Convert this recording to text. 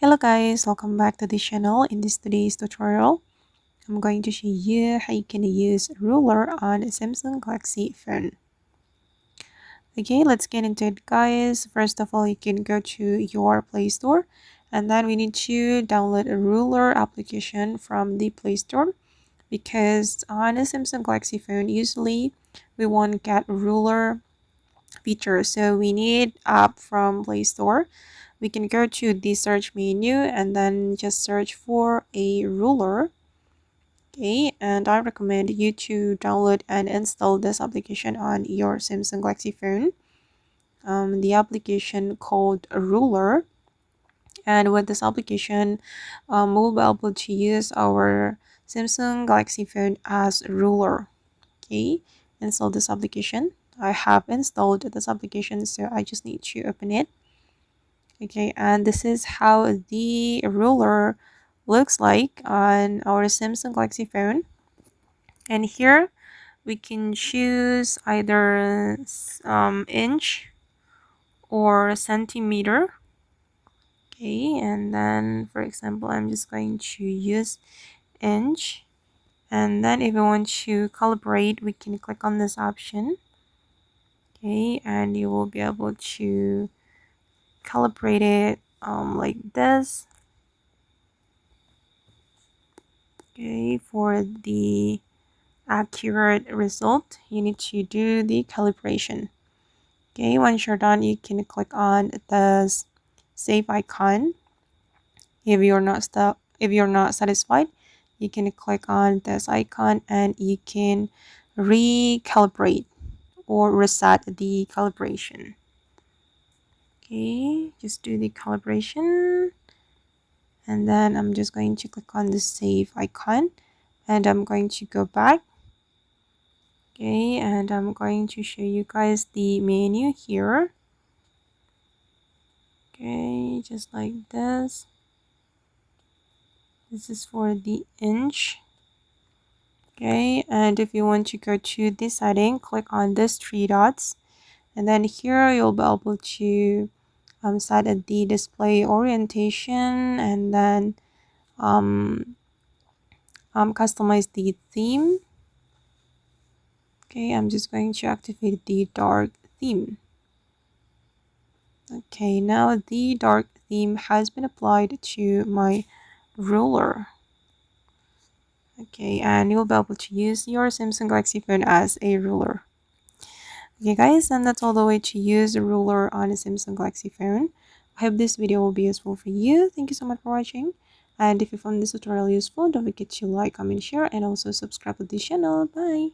Hello guys, welcome back to the channel. In this today's tutorial, I'm going to show you how you can use ruler on a Samsung Galaxy phone. Okay, let's get into it guys. First of all, you can go to your Play Store and then we need to download a ruler application from the Play Store because on a Samsung Galaxy phone, usually we won't get ruler feature. So we need app from Play Store. We can go to the search menu and then just search for a ruler. Okay, and I recommend you to download and install this application on your Samsung Galaxy phone. The application called Ruler, and with this application, we'll be able to use our Samsung Galaxy phone as ruler. Okay, install this application. I have installed this application, so I just need to open it. Okay, and this is how the ruler looks like on our Samsung Galaxy phone. And here we can choose either inch or centimeter. Okay, and then for example, I'm just going to use inch. And then if we want to calibrate, we can click on this option. Okay, and you will be able to calibrate it like this. Okay, for the accurate result, you need to do the calibration. Okay, once you're done, you can click on the save icon. If you're not satisfied, you can click on this icon and you can recalibrate or reset the calibration. Okay, just do the calibration. And then I'm just going to click on the save icon and I'm going to go back. Okay, and I'm going to show you guys the menu here. Okay, just like this. This is for the inch. Okay, and if you want to go to this setting, click on this three dots. And then here you'll be able to set the display orientation and then customize the theme. Okay, I'm just going to activate the dark theme. Okay, now the dark theme has been applied to my ruler. Okay, and you'll be able to use your Samsung Galaxy phone as a ruler. Okay guys, and that's all the way to use a ruler on a Samsung Galaxy phone. I hope this video will be useful for you. Thank you so much for watching. And if you found this tutorial useful, don't forget to like, comment, share, and also subscribe to the channel. Bye!